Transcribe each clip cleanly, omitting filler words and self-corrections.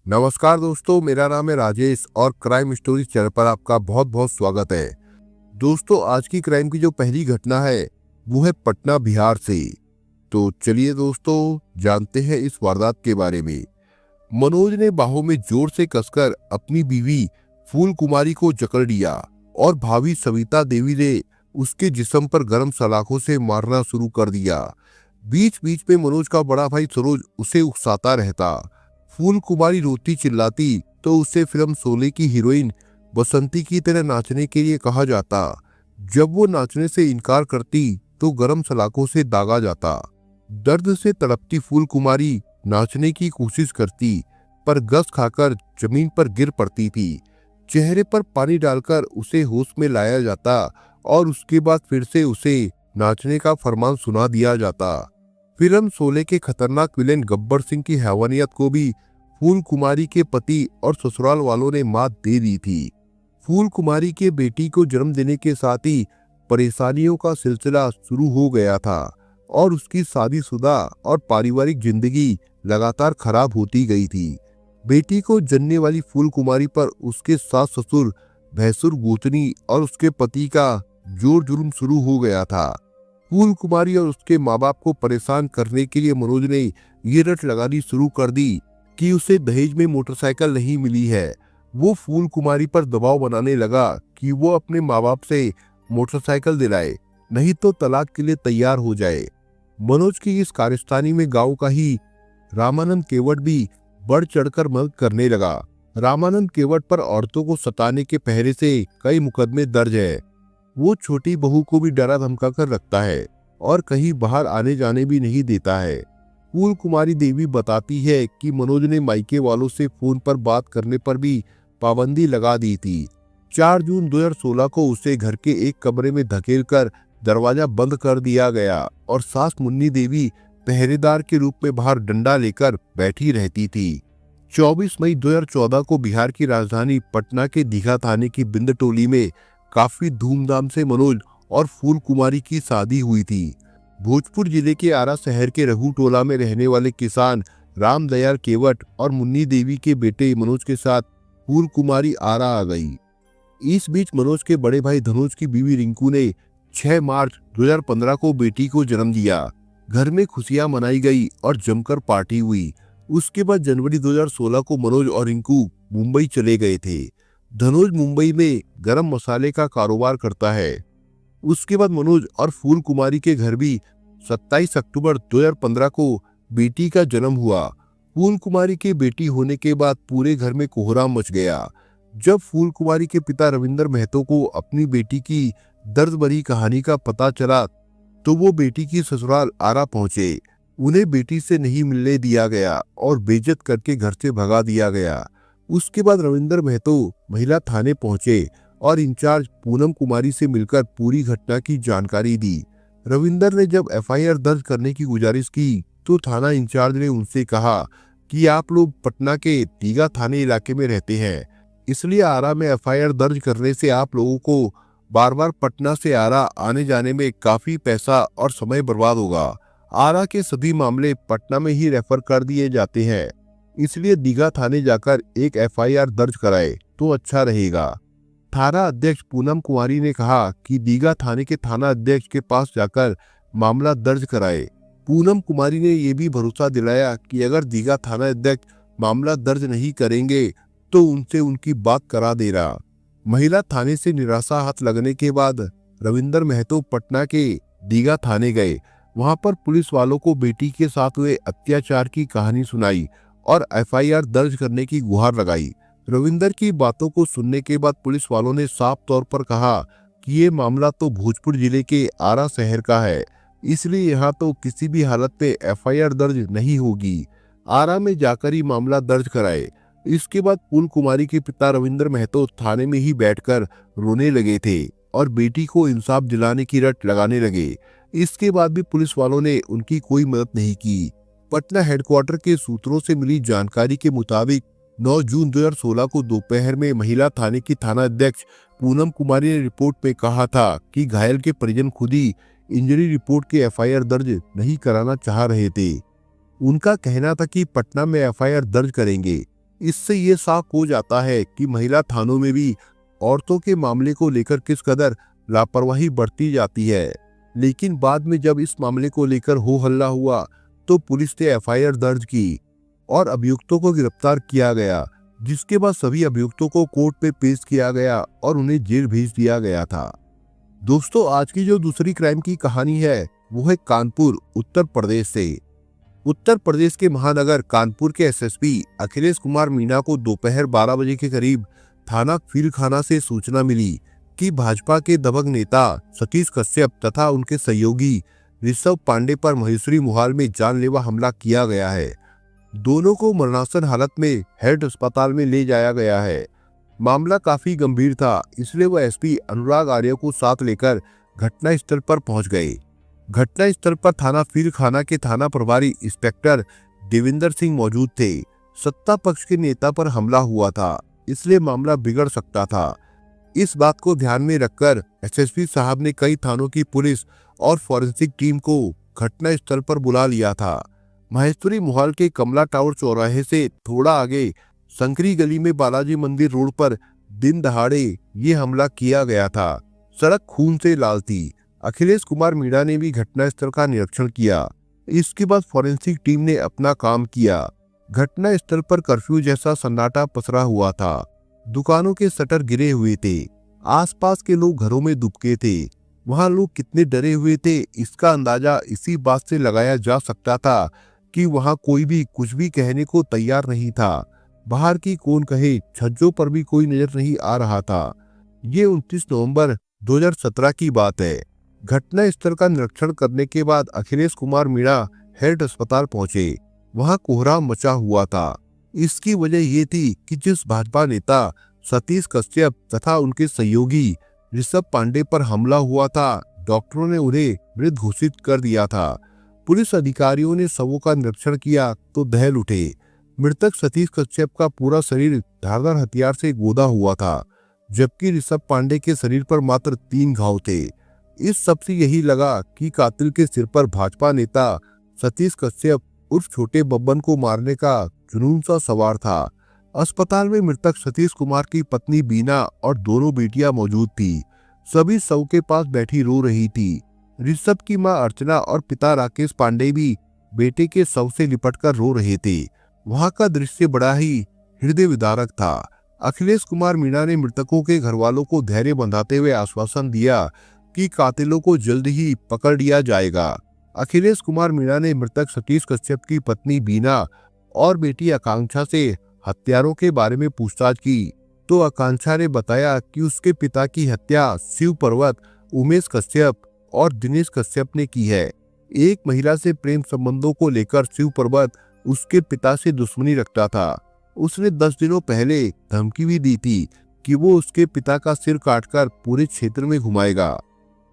नमस्कार दोस्तों, मेरा नाम है राजेश और क्राइम स्टोरी चैनल पर आपका बहुत बहुत स्वागत है। दोस्तों, आज की क्राइम की जो पहली घटना है वो है पटना बिहार से। तो चलिए दोस्तों, जानते हैं इस वारदात के बारे में। मनोज ने बाहों में जोर से कसकर अपनी बीवी फूल कुमारी को जकड़ लिया और भाभी सविता देवी ने उसके जिस्म पर गर्म सलाखों से मारना शुरू कर दिया। बीच बीच में मनोज का बड़ा भाई सरोज उसे उकसाता रहता। फूल कुमारी रोती चिल्लाती तो उसे फिल्म शोले की हीरोइन बसंती की तरह नाचने के लिए कहा जाता। जब वो नाचने से इनकार करती तो गरम सलाखों से दागा जाता। दर्द से तड़पती फूल कुमारी नाचने की कोशिश करती पर गस खाकर जमीन पर गिर पड़ती थी। चेहरे पर पानी डालकर उसे होश में लाया जाता और उसके बाद फिर से उसे नाचने का फरमान सुना दिया जाता। फिल्म शोले के खतरनाक विलेन गब्बर सिंह की हैवानियत को भी फूल कुमारी के पति और ससुराल वालों ने मात दे दी थी। फूल कुमारी के बेटी को जन्म देने के साथ ही परेशानियों का सिलसिला शुरू हो गया था और उसकी शादीशुदा और पारिवारिक जिंदगी लगातार खराब होती गई थी। बेटी को जनने वाली फूल कुमारी पर उसके सास ससुर, भैंसुर, गोतनी और उसके पति का जोर जुल्म शुरू हो गया था। फूल कुमारी और उसके माँ बाप को परेशान करने के लिए मनोज ने ये रट लगानी शुरू कर दी कि उसे दहेज में मोटरसाइकिल नहीं मिली है। वो फूल कुमारी पर दबाव बनाने लगा कि वो अपने माँ बाप से मोटरसाइकिल दिलाए, नहीं तो तलाक के लिए तैयार हो जाए। मनोज की इस कारस्तानी में गांव का ही रामानंद केवट भी बढ़ चढ़कर मदद करने लगा। रामानंद केवट पर औरतों को सताने के पहरे से कई मुकदमे दर्ज है। वो छोटी बहू को भी डरा धमका कर रखता है और कहीं बाहर आने जाने भी नहीं देता है। फूल कुमारी देवी बताती है कि मनोज ने मायके वालों से फोन पर बात करने पर भी पाबंदी लगा दी थी। 4 जून 2016 को उसे घर के एक कमरे में धकेलकर दरवाजा बंद कर दिया गया और सास मुन्नी देवी पहरेदार के रूप में बाहर डंडा लेकर बैठी रहती थी। 24 मई 2014 को बिहार की राजधानी पटना के दीघा थाने की बिंद टोली में काफी धूमधाम से मनोज और फूल कुमारी की शादी हुई थी। भोजपुर जिले के आरा शहर के रघु टोला में रहने वाले किसान रामदयाल केवट और मुन्नी देवी के बेटे मनोज के साथ फूल कुमारी आरा आ गई। इस बीच मनोज के बड़े भाई धनुष की बीवी रिंकू ने 6 मार्च 2015 को बेटी को जन्म दिया। घर में खुशियां मनाई गई और जमकर पार्टी हुई। उसके बाद जनवरी 2016 को मनोज और रिंकू मुंबई चले गए थे। धनुष मुंबई में गरम मसाले का कारोबार करता है। उसके बाद मनोज और फूल कुमारी के घर भी 27 अक्टूबर 2015 को बेटी का जन्म हुआ। फूल कुमारी के बेटी होने के बाद पूरे घर में कोहराम मच गया। जब फूल कुमारी के पिता रविंदर महतो को अपनी बेटी की दर्द भरी कहानी का पता चला तो वो बेटी की ससुराल आरा पहुंचे। उन्हें बेटी से नहीं मिलने दिया गया और बेइज्जत करके घर से भगा दिया गया। उसके बाद रविंदर महतो महिला थाने पहुंचे और इंचार्ज पूनम कुमारी से मिलकर पूरी घटना की जानकारी दी। रविंदर ने जब एफआईआर दर्ज करने की गुजारिश की तो थाना इंचार्ज ने उनसे कहा कि आप लोग पटना के दीघा थाने इलाके में रहते हैं, इसलिए आरा में एफआईआर दर्ज करने से आप लोगों को बार बार पटना से आरा आने जाने में काफी पैसा और समय बर्बाद होगा। आरा के सभी मामले पटना में ही रेफर कर दिए जाते हैं, इसलिए दीघा थाने जाकर एक एफआईआर दर्ज कराए तो अच्छा रहेगा। थाना अध्यक्ष पूनम कुमारी ने कहा कि दीघा थाने के थाना अध्यक्ष के पास जाकर मामला दर्ज कराए। पूनम कुमारी ने यह भी भरोसा दिलाया कि अगर दीघा थाना अध्यक्ष मामला दर्ज नहीं करेंगे तो उनसे उनकी बात करा देना। महिला थाने से निराशा हाथ लगने के बाद रविंदर महतो पटना के दीघा थाने गए। वहां पर पुलिस वालों को बेटी के साथ हुए अत्याचार की कहानी सुनाई और एफआईआर दर्ज करने की गुहार लगाई। रविंदर की बातों को सुनने के बाद पुलिस वालों ने साफ तौर पर कहा कि ये मामला तो भोजपुर जिले के आरा शहर का है, इसलिए यहाँ तो किसी भी हालत में एफआईआर दर्ज नहीं होगी। आरा में जाकर ही मामला दर्ज कराए। इसके बाद फूल कुमारी के पिता रविंदर महतो थाने में ही बैठकर रोने लगे थे और बेटी को इंसाफ दिलाने की रट लगाने लगे। इसके बाद भी पुलिस वालों ने उनकी कोई मदद नहीं की। पटना हेडक्वार्टर के सूत्रों से मिली जानकारी के मुताबिक 9 जून 2016 को दोपहर में महिला थाने की थाना अध्यक्ष पूनम कुमारी ने रिपोर्ट में कहा था कि घायल के परिजन खुद ही इंजरी रिपोर्ट के एफआईआर दर्ज नहीं कराना चाह रहे थे। उनका कहना था कि पटना में एफआईआर दर्ज करेंगे। इससे ये साफ हो जाता है कि महिला थानों में भी औरतों के मामले को लेकर किस कदर लापरवाही बढ़ती जाती है। लेकिन बाद में जब इस मामले को लेकर हो हल्ला हुआ तो पुलिस ने एफआईआर दर्ज की और अभियुक्तों को गिरफ्तार किया गया, जिसके बाद सभी अभियुक्तों को कोर्ट में पेश किया गया और उन्हें जेल भेज दिया गया था। दोस्तों, आज की जो दूसरी क्राइम की कहानी है वो है कानपुर, उत्तर प्रदेश से। उत्तर प्रदेश के महानगर कानपुर के एसएसपी अखिलेश कुमार मीणा को दोपहर 12 बजे के करीब थाना फीलखाना से सूचना मिली कि भाजपा के दबंग नेता सतीश कश्यप तथा उनके सहयोगी ऋषभ पांडे पर महेश्वरी मोहाल में जानलेवा हमला किया गया है। दोनों को मरणासन हालत में हेड अस्पताल में ले जाया गया है। मामला काफी गंभीर था, इसलिए वह एसपी अनुराग आर्य को साथ लेकर घटना स्थल पर पहुंच गए। घटना स्थल पर थाना फीलखाना के थाना प्रभारी इंस्पेक्टर देवेंद्र सिंह मौजूद थे। सत्ता पक्ष के नेता पर हमला हुआ था, इसलिए मामला बिगड़ सकता था। इस बात को ध्यान में रखकर एसएसपी साहब ने कई थानों की पुलिस और फॉरेंसिक टीम को घटना स्थल पर बुला लिया था। महेश्वरी मोहाल के कमला टावर चौराहे से थोड़ा आगे संकरी गली में बालाजी मंदिर रोड पर दिन दहाड़े ये हमला किया गया था। सड़क खून से लाल थी। अखिलेश कुमार मीणा ने भी घटना स्थल का निरीक्षण किया। इसके बाद फॉरेंसिक टीम ने अपना काम किया। घटना स्थल पर कर्फ्यू जैसा सन्नाटा पसरा हुआ था। दुकानों के शटर गिरे हुए थे। आसपास के लोग घरों में दुबके थे। वहां लोग कितने डरे हुए थे इसका अंदाजा इसी बात से लगाया जा सकता था कि वहां कोई भी कुछ भी कहने को तैयार नहीं था। बाहर की कौन कहे, छज्जों पर भी कोई नजर नहीं आ रहा था। ये 29 नवंबर 2017 की बात है। घटना स्थल का निरीक्षण करने के बाद अखिलेश कुमार मीणा हेड अस्पताल पहुंचे। वहां कोहराम मचा हुआ था। इसकी वजह ये थी कि जिस भाजपा नेता सतीश कश्यप तथा उनके सहयोगी ऋषभ पांडे पर हमला हुआ था, डॉक्टरों ने उन्हें मृत घोषित कर दिया था। पुलिस अधिकारियों ने शवों का निरीक्षण किया तो दहल उठे। मृतक सतीश कश्यप का पूरा शरीर धारदार हथियार से गोदा हुआ था, जबकि ऋषभ पांडे के शरीर पर मात्र 3 घाव थे। इस सब से यही लगा कि कातिल के सिर पर भाजपा नेता सतीश कश्यप उर्फ छोटे बब्बन को मारने का जुनून सा सवार था। अस्पताल में मृतक सतीश कुमार की पत्नी बीना और दोनों बेटियां मौजूद थी। सभी शव के पास बैठी रो रही थी। ऋषभ की मां अर्चना और पिता राकेश पांडे भी बेटे के शव से लिपटकर रो रहे थे। वहां का दृश्य बड़ा ही हृदय विदारक था। अखिलेश कुमार मीणा ने मृतकों के घर वालों को धैर्य बंधाते हुए आश्वासन दिया कि कातिलों को जल्द ही पकड़ लिया जाएगा। अखिलेश कुमार मीणा ने मृतक सतीश कश्यप की पत्नी बीना और बेटी आकांक्षा से हत्यारों के बारे में पूछताछ की तो आकांक्षा ने बताया कि उसके पिता की हत्या शिव पर्वत, उमेश कश्यप और दिनेश कश्यप ने की है। एक महिला से प्रेम संबंधों को लेकर शिव पर्वत उसके पिता से दुश्मनी रखता था। उसने 10 दिनों पहले धमकी भी दी थी कि वो उसके पिता का सिर काटकर पूरे क्षेत्र में घुमाएगा।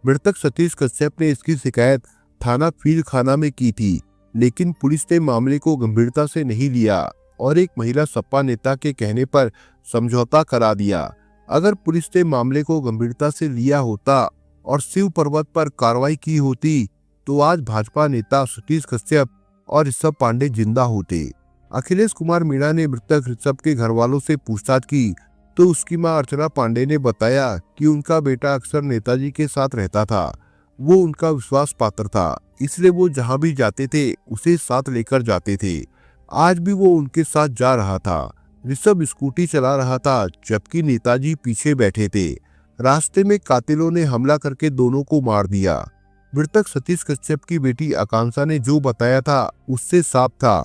मृतक सतीश कश्यप ने इसकी शिकायत थाना फीलखाना में की थी, लेकिन पुलिस ने मामले को गंभीरता से नहीं लिया और एक महिला सपा नेता के कहने पर समझौता करा दिया। अगर पुलिस ने मामले को गंभीरता से लिया होता और शिव पर्वत पर कार्रवाई की होती तो आज भाजपा नेता सतीश कश्यप और ऋषभ पांडे जिंदा होते। अखिलेश कुमार मीणा ने मृतक ऋषभ के घर वालों से पूछताछ की तो उसकी मां अर्चना पांडे ने बताया कि उनका बेटा अक्सर नेताजी के साथ रहता था। वो उनका विश्वास पात्र था, इसलिए वो जहां भी जाते थे उसे साथ लेकर जाते थे। आज भी वो उनके साथ जा रहा था। ऋषभ स्कूटी चला रहा था, जबकि नेताजी पीछे बैठे थे। रास्ते में कातिलों ने हमला करके दोनों को मार दिया। मृतक सतीश कश्यप की बेटी आकांक्षा ने जो बताया था उससे साफ था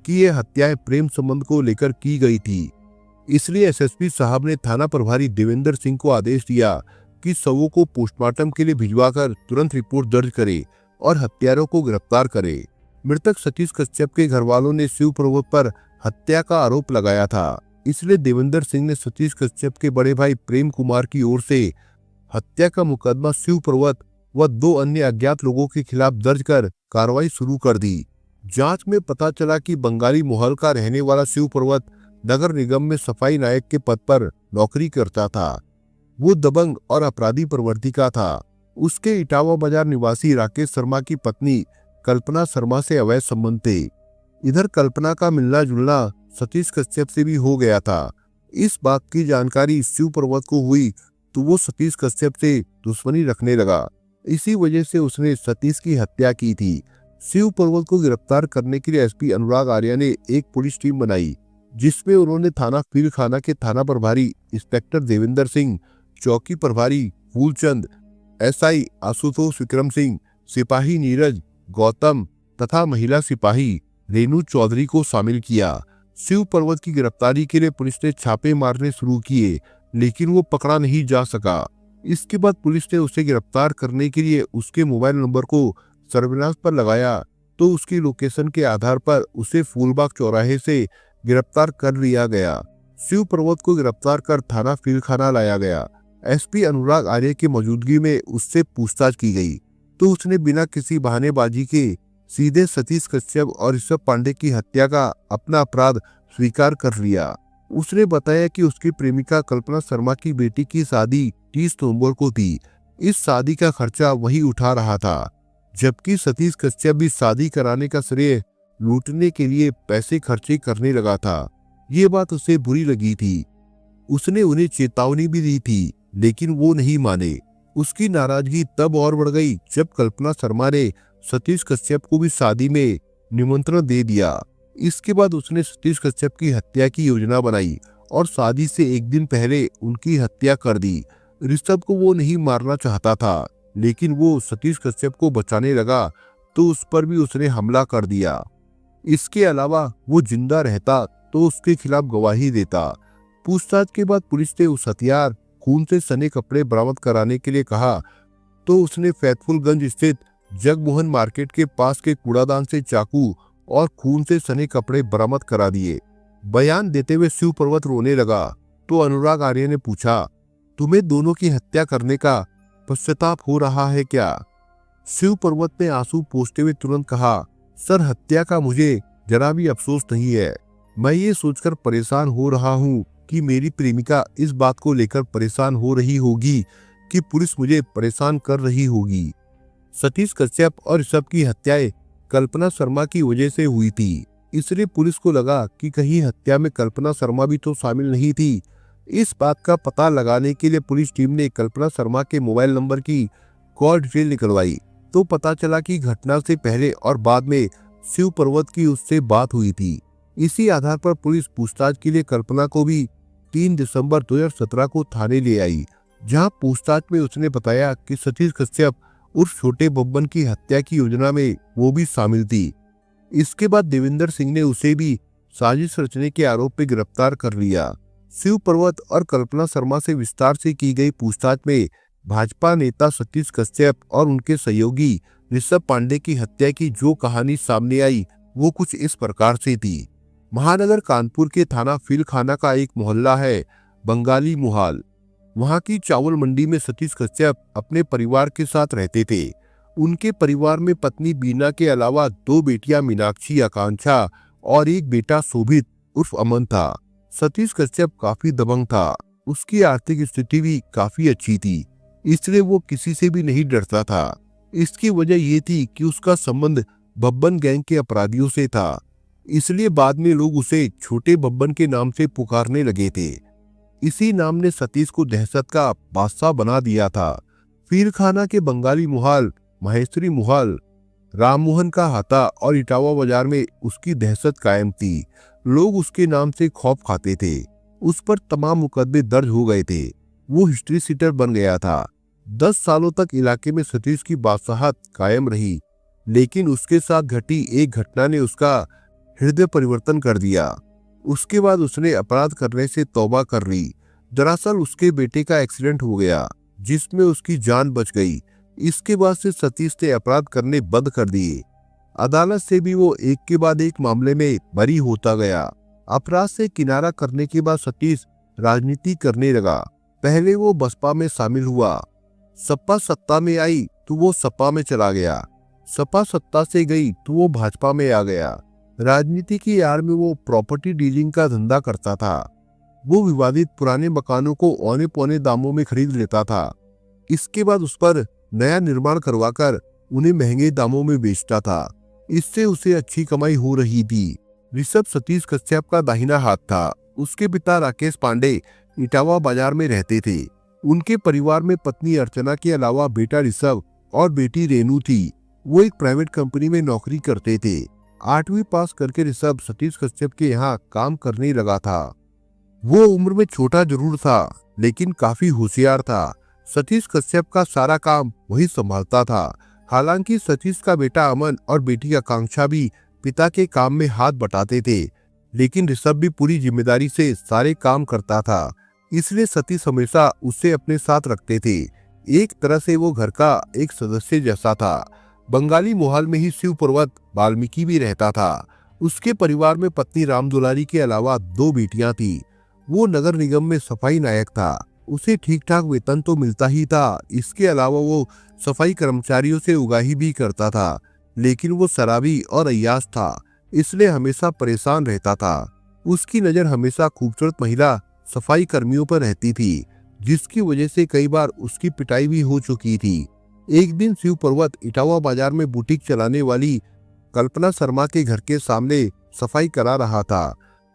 कि ये हत्याएं प्रेम संबंध को लेकर की गई थी। इसलिए एसएसपी साहब ने थाना प्रभारी देवेंद्र सिंह को आदेश दिया कि शवों को पोस्टमार्टम के लिए भिजवाकर तुरंत रिपोर्ट दर्ज करे और हत्यारों को गिरफ्तार करे। मृतक सतीश कश्यप के घर वालों ने शिव पर्वत पर हत्या का आरोप लगाया था, इसलिए देवेंद्र सिंह ने सतीश कश्यप के बड़े भाई प्रेम कुमार की ओर से हत्या का मुकदमा शिव पर्वत व 2 अन्य अज्ञात लोगों के खिलाफ दर्ज कर कार्रवाई शुरू कर दी। जांच में पता चला कि बंगाली मोहल का रहने वाला शिव पर्वत नगर निगम में सफाई नायक के पद पर नौकरी करता था। वो दबंग और अपराधी प्रवृत्ति का था। उसके इटावा बाजार निवासी राकेश शर्मा की पत्नी कल्पना शर्मा से अवैध संबंध थे। इधर कल्पना का मिलना जुलना सतीश कश्यप से भी हो गया था। इस बात की जानकारी शिव पर्वत को हुई तो वो सतीश कश्यप से दुश्मनी रखने लगा। इसी वजह से उसने सतीश की हत्या की थी। शिव पर्वत को गिरफ्तार करने के लिए एसपी अनुराग आर्या ने एक पुलिस टीम बनाई, जिसमें उन्होंने थाना फीलखाना के थाना प्रभारी इंस्पेक्टर देवेंद्र सिंह, चौकी प्रभारी फूलचंद, एसआई आशुतोष विक्रम सिंह, सिपाही नीरज गौतम तथा महिला सिपाही रेणु चौधरी को शामिल किया। शिव पर्वत की गिरफ्तारी के लिए पुलिस ने छापे मारने शुरू किए, लेकिन वो पकड़ा नहीं जा सका। इसके बाद पुलिस ने उसे गिरफ्तार करने के लिए उसके मोबाइल नंबर को सर्विलांस पर लगाया तो उसकी लोकेशन के आधार पर उसे फूलबाग चौराहे से गिरफ्तार कर लिया गया। शिव पर्वत को गिरफ्तार कर थाना फीलखाना लाया गया। एसपी अनुराग आर्य की मौजूदगी में उससे पूछताछ की गई तो उसने बिना किसी बहानेबाजी के सीधे सतीश कश्यप और ऋषभ पांडे की हत्या का अपना अपराध स्वीकार कर लिया। उसने बताया कि उसकी प्रेमिका कल्पना शर्मा की बेटी की शादी 30 नवंबर को थी। इस शादी का खर्चा वही उठा रहा था, जबकि सतीश कश्यप भी शादी कराने का श्रेय लूटने के लिए पैसे खर्चे करने लगा था। ये बात उसे बुरी लगी थी। उसने उन्हें चेतावनी भी दी थी, लेकिन वो नहीं माने। उसकी नाराजगी तब और बढ़ गई जब कल्पना शर्मा ने सतीश कश्यप को भी शादी में निमंत्रण दे दिया। इसके बाद उसने सतीश कश्यप की हत्या की योजना बनाई और शादी से एक दिन पहले उनकी हत्या कर दी। ऋषभ को वो नहीं मारना चाहता था, लेकिन वो सतीश कश्यप को बचाने लगा तो उस पर भी उसने हमला कर दिया। इसके अलावा वो जिंदा रहता तो उसके खिलाफ गवाही देता। पूछताछ के बाद पुलिस ने उस हथियार, खून से सने कपड़े बरामद कराने के लिए कहा तो उसने फैतफुलगंज स्थित जगमोहन मार्केट के पास के कूड़ादान से चाकू और खून से सने कपड़े बरामद करा दिए। बयान देते हुए शिव पर्वत रोने लगा तो अनुराग आर्य ने पूछा, तुम्हें दोनों की हत्या करने का पश्चाताप हो रहा है क्या? शिव पर्वत ने आंसू पोंछते हुए तुरंत कहा, सर, हत्या का मुझे जरा भी अफसोस नहीं है। मैं ये सोचकर परेशान हो रहा हूँ कि मेरी प्रेमिका इस बात को लेकर परेशान हो रही होगी कि पुलिस मुझे परेशान कर रही होगी। सतीश कश्यप और ऋषभ की हत्याएं कल्पना शर्मा की वजह से हुई थी, इसलिए पुलिस को लगा कि कहीं हत्या में कल्पना शर्मा भी तो शामिल नहीं थी। इस बात का पता लगाने के लिए पुलिस टीम ने कल्पना शर्मा के मोबाइल नंबर की कॉल डिटेल निकलवाई तो पता चला कि घटना से पहले और बाद में शिव पर्वत की उससे बात हुई थी। इसी आधार पर पुलिस पूछताछ के लिए कल्पना को भी 3 दिसंबर 2017 को थाने ले आई, जहां पूछताछ में उसने बताया कि सतीश कश्यप उर्फ छोटे बब्बन की हत्या की योजना में वो भी शामिल थी। इसके बाद देवेंद्र सिंह ने उसे भी साजिश रचने के आरोप में गिरफ्तार कर लिया। शिव पर्वत और कल्पना शर्मा से विस्तार से की गई पूछताछ में भाजपा नेता सतीश कश्यप और उनके सहयोगी ऋषभ पांडे की हत्या की जो कहानी सामने आई वो कुछ इस प्रकार से थी। महानगर कानपुर के थाना फीलखाना का एक मोहल्ला है बंगाली मुहाल। वहां की चावल मंडी में सतीश कश्यप अपने परिवार के साथ रहते थे। उनके परिवार में पत्नी बीना के अलावा 2 बेटियां मीनाक्षी, आकांक्षा और एक बेटा शोभित उर्फ अमन था। सतीश कश्यप काफी दबंग था। उसकी आर्थिक स्थिति भी काफी अच्छी थी, इसलिए वो किसी से भी नहीं डरता था। इसकी वजह ये थी कि उसका संबंध बब्बन गैंग के अपराधियों से था, इसलिए बाद में लोग उसे छोटे बब्बन के नाम से पुकारने लगे थे। इसी नाम ने सतीश को दहशत का बादशाह बना दिया था। फीलखाना के बंगाली मुहाल, महेश्वरी मुहाल, राममोहन का हाथा और इटावा बाजार में उसकी दहशत कायम थी। लोग उसके नाम से खौफ खाते थे। उस पर तमाम मुकदमे दर्ज हो गए थे। वो हिस्ट्री सीटर बन गया था। 10 सालों तक इलाके में सतीश की बादशाहत कायम रही, लेकिन उसके साथ घटी एक घटना ने उसका हृदय परिवर्तन कर दिया। उसके बाद उसने अपराध करने से तौबा कर ली। दरअसल उसके बेटे का एक्सीडेंट हो गया, जिसमें उसकी जान बच गई। इसके बाद से सतीश ने अपराध करने बंद कर दिए। अदालत से भी वो एक के बाद एक मामले में बरी होता गया। अपराध से किनारा करने के बाद सतीश राजनीति करने लगा। पहले वो बसपा में शामिल हुआ। सपा सत्ता में आई तो वो सपा में चला गया। सपा सत्ता से गई तो वो भाजपा में आ गया। राजनीति की आड़ में वो प्रॉपर्टी डीलिंग का धंधा करता था। वो विवादित पुराने मकानों को औने पौने दामों में खरीद लेता था। इसके बाद उस पर नया निर्माण करवाकर उन्हें महंगे दामों में बेचता था। इससे उसे अच्छी कमाई हो रही थी। ऋषभ सतीश कश्यप का दाहिना हाथ था। उसके पिता राकेश पांडे इटावा बाजार में रहते थे। उनके परिवार में पत्नी अर्चना के अलावा बेटा ऋषभ और बेटी रेनू थी। वो एक प्राइवेट कंपनी में नौकरी करते थे। 8वीं पास करके ऋषभ सतीश कश्यप के यहाँ काम करने लगा था। वो उम्र में छोटा जरूर था, लेकिन काफी होशियार था। सतीश कश्यप का सारा काम वही संभालता था। हालांकि सतीश का बेटा अमन और बेटी आकांक्षा भी पिता के काम में हाथ बटाते थे, लेकिन ऋषभ भी पूरी जिम्मेदारी से सारे काम करता था। इसलिए सतीश हमेशा उसे अपने साथ रखते थे। एक तरह से वो घर का एक सदस्य जैसा था। बंगाली मोहाल में ही शिव पर्वत वाल्मीकि भी रहता था। उसके परिवार में पत्नी राम दुलारी के अलावा 2 बेटियां थी। वो नगर निगम में सफाई नायक था। उसे ठीक ठाक वेतन तो मिलता ही था। इसके अलावा वो सफाई कर्मचारियों से उगाही भी करता था, लेकिन वो शराबी और अय्याश था, इसलिए हमेशा परेशान रहता था। उसकी नजर हमेशा खूबसूरत महिला सफाई कर्मियों पर रहती थी, जिसकी वजह से कई बार उसकी पिटाई भी हो चुकी थी। एक दिन शिव पर्वत इटावा बाजार में बुटीक चलाने वाली कल्पना शर्मा के घर के सामने सफाई करा रहा था।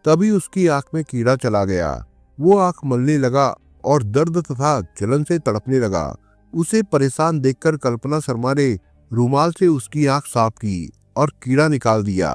तभी उसकी आंख में कीड़ा चला गया। वो आंख मलने लगा और दर्द तथा जलन से तड़पने लगा। उसे परेशान देखकर कल्पना शर्मा ने रुमाल से उसकी आंख साफ की और कीड़ा निकाल दिया।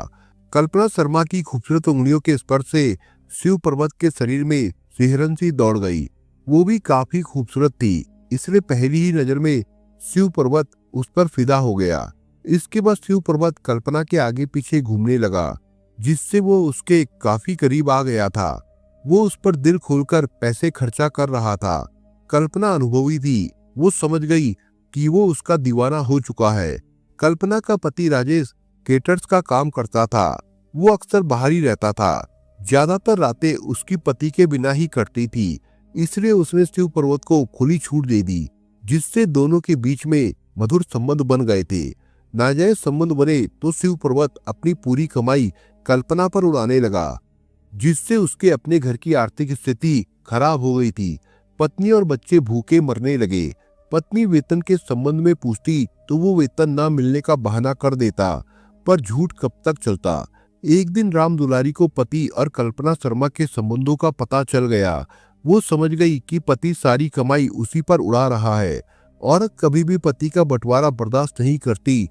कल्पना शर्मा की खूबसूरत उंगलियों के स्पर्श से शिव पर्वत के शरीर में सिहरन सी दौड़ गई। वो भी काफी खूबसूरत थी, इसलिए पहली ही नजर में शिव पर्वत उस पर फिदा हो गया। इसके बाद शिव पर्वत कल्पना के आगे पीछे घूमने लगा, जिससे वो उसके काफी करीब आ गया था। वो उस पर दिल खोलकर पैसे खर्चा कर रहा था। कल्पना अनुभवी थी। वो समझ गई कि वो उसका दीवाना हो चुका है। कल्पना का पति राजेश केटर्स का काम करता था। वो अक्सर बाहर ही रहता था। ज्यादातर रातें उसकी पति के बिना ही कटती थी, इसलिए उसने शिव पर्वत को खुली छूट दे दी, जिससे दोनों के बीच में मधुर संबंध बन गए थे। नाजायज संबंध बने तो शिव पर्वत अपनी पूरी कमाई कल्पना पर उड़ाने लगा, जिससे उसके अपने घर की आर्थिक स्थिति खराब हो गई थी। पत्नी और बच्चे भूखे मरने लगे। पत्नी वेतन के संबंध में पूछती तो वो वेतन न मिलने का बहाना कर देता, पर झूठ कब तक चलता। एक दिन राम दुलारी को पति और कल्पना शर्मा के संबंधों का पता चल गया। वो समझ गई कि पति सारी कमाई उसी पर उड़ा रहा है। औरत कभी भी पति का बंटवारा बर्दाश्त नहीं करती,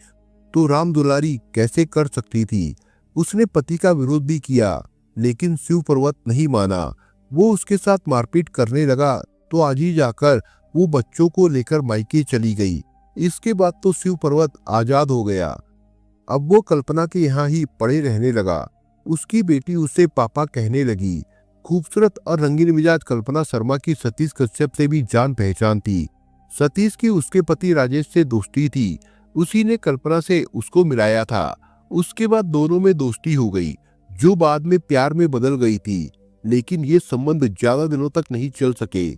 तो राम दुलारी कैसे कर सकती थी। उसने पति का विरोध भी किया, लेकिन शिव पर्वत नहीं माना। वो उसके साथ मारपीट करने लगा, तो आज ही जाकर वो बच्चों को लेकर मायके चली गई। इसके बाद तो शिव पर्वत आजाद हो गया। अब वो कल्पना के यहाँ ही पड़े रहने लगा। उसकी बेटी उसे पापा कहने लगी। खूबसूरत और रंगीन मिजाज कल्पना शर्मा की सतीश कश्यप से भी जान पहचान थी। सतीश की उसके पति राजेश से दोस्ती थी। उसी ने कल्पना से उसको मिलाया था। उसके बाद दोनों में दोस्ती हो गई, जो बाद में प्यार में बदल गई थी। लेकिन ये संबंध ज्यादा दिनों तक नहीं चल सके।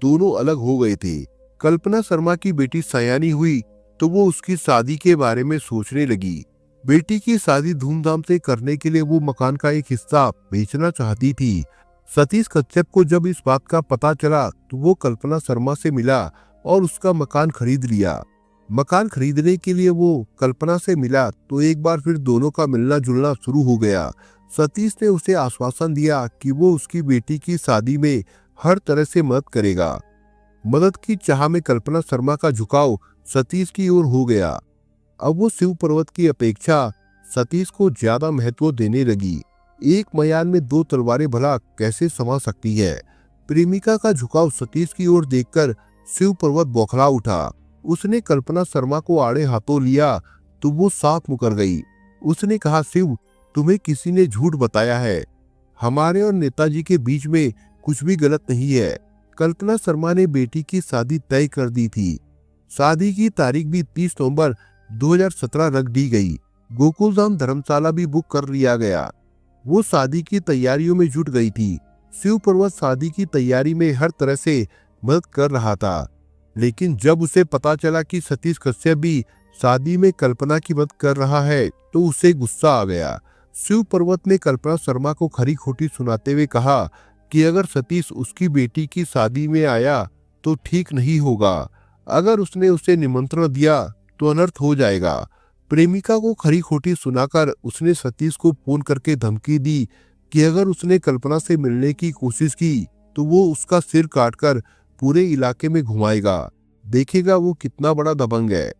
दोनों अलग हो गए थे। कल्पना शर्मा की बेटी सयानी हुई तो वो उसकी शादी के बारे में सोचने लगी। बेटी की शादी धूमधाम से करने के लिए वो मकान का एक हिस्सा बेचना चाहती थी। सतीश कश्यप को जब इस बात का पता चला तो वो कल्पना शर्मा से मिला और उसका मकान खरीद लिया। मकान खरीदने के लिए वो कल्पना से मिला तो एक बार फिर दोनों का मिलना जुलना शुरू हो गया। सतीश ने उसे आश्वासन दिया कि वो उसकी बेटी की शादी में हर तरह से मदद करेगा। मदद की चाह में कल्पना शर्मा का झुकाव सतीश की ओर हो गया। अब वो शिव पर्वत की अपेक्षा सतीश को ज्यादा महत्व देने लगी। एक मयान में 2 तलवारें भला कैसे समा सकती है। प्रेमिका का झुकाव सतीश की ओर देखकर शिव पर्वत बौखला उठा। उसने कल्पना शर्मा को आड़े हाथों लिया तो वो साफ मुकर गई। उसने कहा, शिव, तुम्हें किसी ने झूठ बताया है। हमारे और नेताजी के बीच में कुछ भी गलत नहीं है। कल्पना शर्मा ने बेटी की शादी तय कर दी थी। शादी की तारीख भी 30 नवंबर 2017 रख दी गई। गोकुलधाम धर्मशाला भी बुक कर लिया गया। वो शादी की तैयारियों में जुट गई थी। शिव पर्वत शादी की तैयारी में हर तरह से मदद कर रहा था, लेकिन जब उसे पता चला कि सतीश कश्यप भी शादी में कल्पना की मदद कर रहा है तो उसे गुस्सा आ गया। शिव पर्वत ने कल्पना शर्मा को खरी खोटी सुनाते हुए कहा कि अगर सतीश उसकी बेटी की शादी में आया तो ठीक नहीं होगा। अगर उसने उसे निमंत्रण दिया तो अनर्थ हो जाएगा। प्रेमिका को खरी खोटी सुनाकर उसने सतीश को फोन करके धमकी दी कि अगर उसने कल्पना से मिलने की कोशिश की तो वो उसका सिर काटकर पूरे इलाके में घुमाएगा। देखेगा वो कितना बड़ा दबंग है।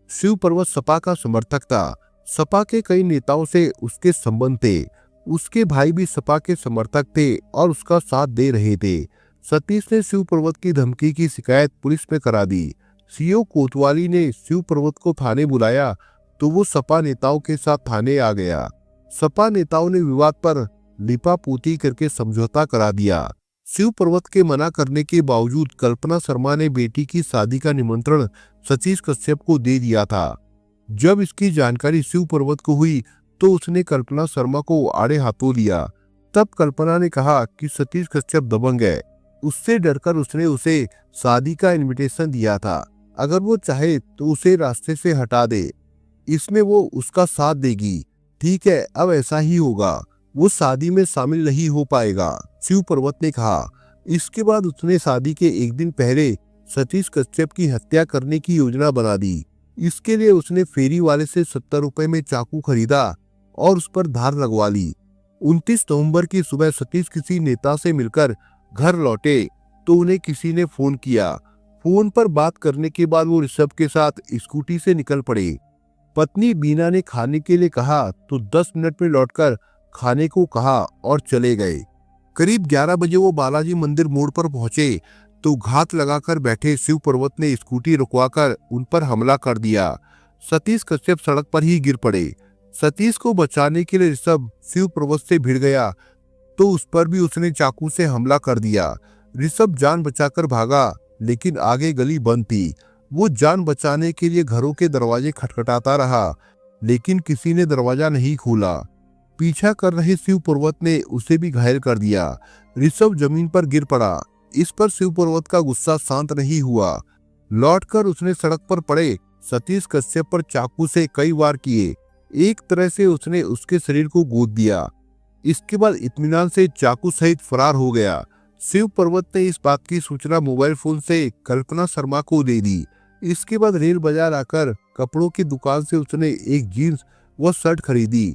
शिव पर्वत सपा का समर्थक था। सपा के कई नेताओं से उसके संबंध थे। उसके भाई भी सपा के समर्थक थे और उसका साथ दे रहे थे। सतीश ने शिव पर्वत की धमकी की शिकायत पुलिस में करा दी। सीओ कोतवाली ने शिव पर्वत को थाने बुलाया तो वो सपा नेताओं के साथ थाने आ गया। सपा नेताओं ने विवाद पर लिपापोती करके समझौता करा दिया। शिव पर्वत के मना करने के बावजूद कल्पना शर्मा ने बेटी की शादी का निमंत्रण सतीश कश्यप को दे दिया था। जब इसकी जानकारी शिव पर्वत को हुई तो उसने कल्पना शर्मा को आड़े हाथों लिया। तब कल्पना ने कहा कि सतीश कश्यप दबंग है। उससे डरकर उसने उसे शादी का इनविटेशन दिया था। अगर वो चाहे तो उसे रास्ते से हटा दे, इसमें वो उसका साथ देगी। ठीक है, अब ऐसा ही होगा। वो शादी में शामिल नहीं हो पाएगा, शिव पर्वत ने कहा। इसके बाद उसने शादी के एक दिन पहले सतीश कश्यप की हत्या करने की योजना बना दी। इसके लिए उसने फेरी वाले से 70 रुपए में चाकू खरीदा और उस पर धार लगवा ली। 29 नवंबर की सुबह सतीश किसी नेता से मिलकर घर लौटे तो उन्हें किसी ने फोन किया। फोन पर बात करने के बाद वो ऋषभ के साथ स्कूटी से निकल पड़े। पत्नी बीना ने खाने के लिए कहा तो 10 मिनट में लौटकर खाने को कहा और चले गए। करीब 11 बजे वो बालाजी मंदिर मोड़ पर पहुंचे तो घात लगाकर बैठे शिव पर्वत ने स्कूटी रुकवाकर उन पर हमला कर दिया। सतीश कश्यप सड़क पर ही गिर पड़े। सतीश को बचाने के लिए ऋषभ शिव पर्वत से भिड़ गया तो उस पर भी उसने चाकू से हमला कर दिया। ऋषभ जान बचाकर भागा लेकिन आगे गली बंद थी। वो जान बचाने के लिए घरों के दरवाजे खटखटाता रहा लेकिन किसी ने दरवाजा नहीं खोला। पीछा कर रहे शिव पर्वत ने उसे भी घायल कर दिया। ऋषभ जमीन पर गिर पड़ा। इस पर शिव पर्वत का गुस्सा शांत नहीं हुआ। लौटकर उसने सड़क पर पड़े सतीश कश्यप पर चाकू से कई वार किए। एक तरह से उसने उसके शरीर को गोद दिया। इसके बाद इत्मीनान से चाकू सहित फरार हो गया। शिव पर्वत ने इस बात की सूचना मोबाइल फोन से कल्पना शर्मा को दे दी। इसके बाद रेल बाजार आकर कपड़ों की दुकान से उसने एक जीन्स व शर्ट खरीदी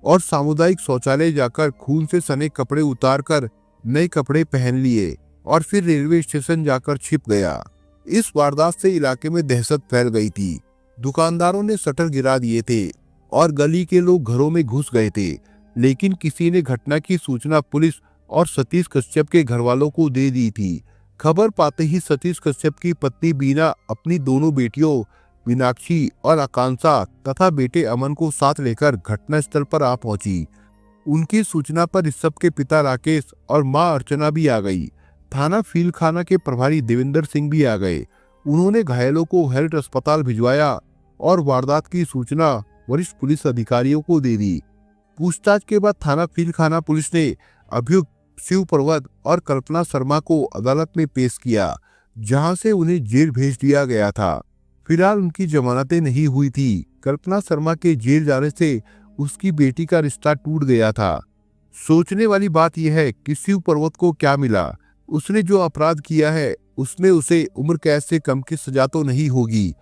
और सामुदायिक शौचालय जाकर खून से सने कपड़े उतारकर नए कपड़े पहन लिए और फिर रेलवे स्टेशन जाकर छिप गया। इस वारदात से इलाके में दहशत फैल गई थी। दुकानदारों ने शटर गिरा दिए थे और गली के लोग घरों में घुस गए थे, लेकिन किसी ने घटना की सूचना पुलिस और सतीश कश्यप के घरवालों को दे दी थी। खबर पाते ही सतीश कश्यप की पत्नी बीना अपनी दोनों बेटियों मीनाक्षी और आकांक्षा तथा बेटे अमन को साथ लेकर घटनास्थल पर आ पहुंची। उनकी सूचना पर ऋषभ के पिता राकेश और मां अर्चना भी आ गई। थाना फीलखाना के प्रभारी देवेंद्र सिंह भी आ गए। उन्होंने घायलों को हेल्थ अस्पताल भिजवाया और वारदात की सूचना वरिष्ठ पुलिस अधिकारियों को दे दी। पूछताछ के बाद थाना फीलखाना पुलिस ने अभियुक्त शिव पर्वत और कल्पना शर्मा को अदालत में पेश किया, जहां से उन्हें जेल भेज दिया गया था। फिलहाल उनकी जमानतें नहीं हुई थी। कल्पना शर्मा के जेल जाने से उसकी बेटी का रिश्ता टूट गया था। सोचने वाली बात यह है कि शिव पर्वत को क्या मिला। उसने जो अपराध किया है उसमें उसे उम्र कैद से कम की सजा तो नहीं होगी।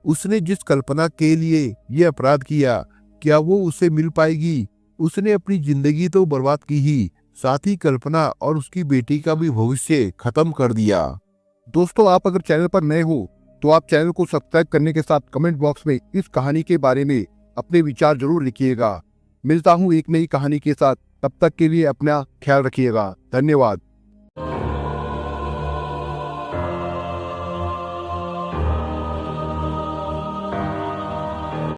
उसने जिस कल्पना के लिए ये अपराध किया, क्या वो उसे मिल पाएगी? उसने अपनी जिंदगी तो बर्बाद की ही, साथ ही कल्पना और उसकी बेटी का भी भविष्य खत्म कर दिया। दोस्तों, आप अगर चैनल पर नए हो तो आप चैनल को सब्सक्राइब करने के साथ कमेंट बॉक्स में इस कहानी के बारे में अपने विचार जरूर लिखिएगा। मिलता हूँ एक नई कहानी के साथ, तब तक के लिए अपना ख्याल रखिएगा। धन्यवाद।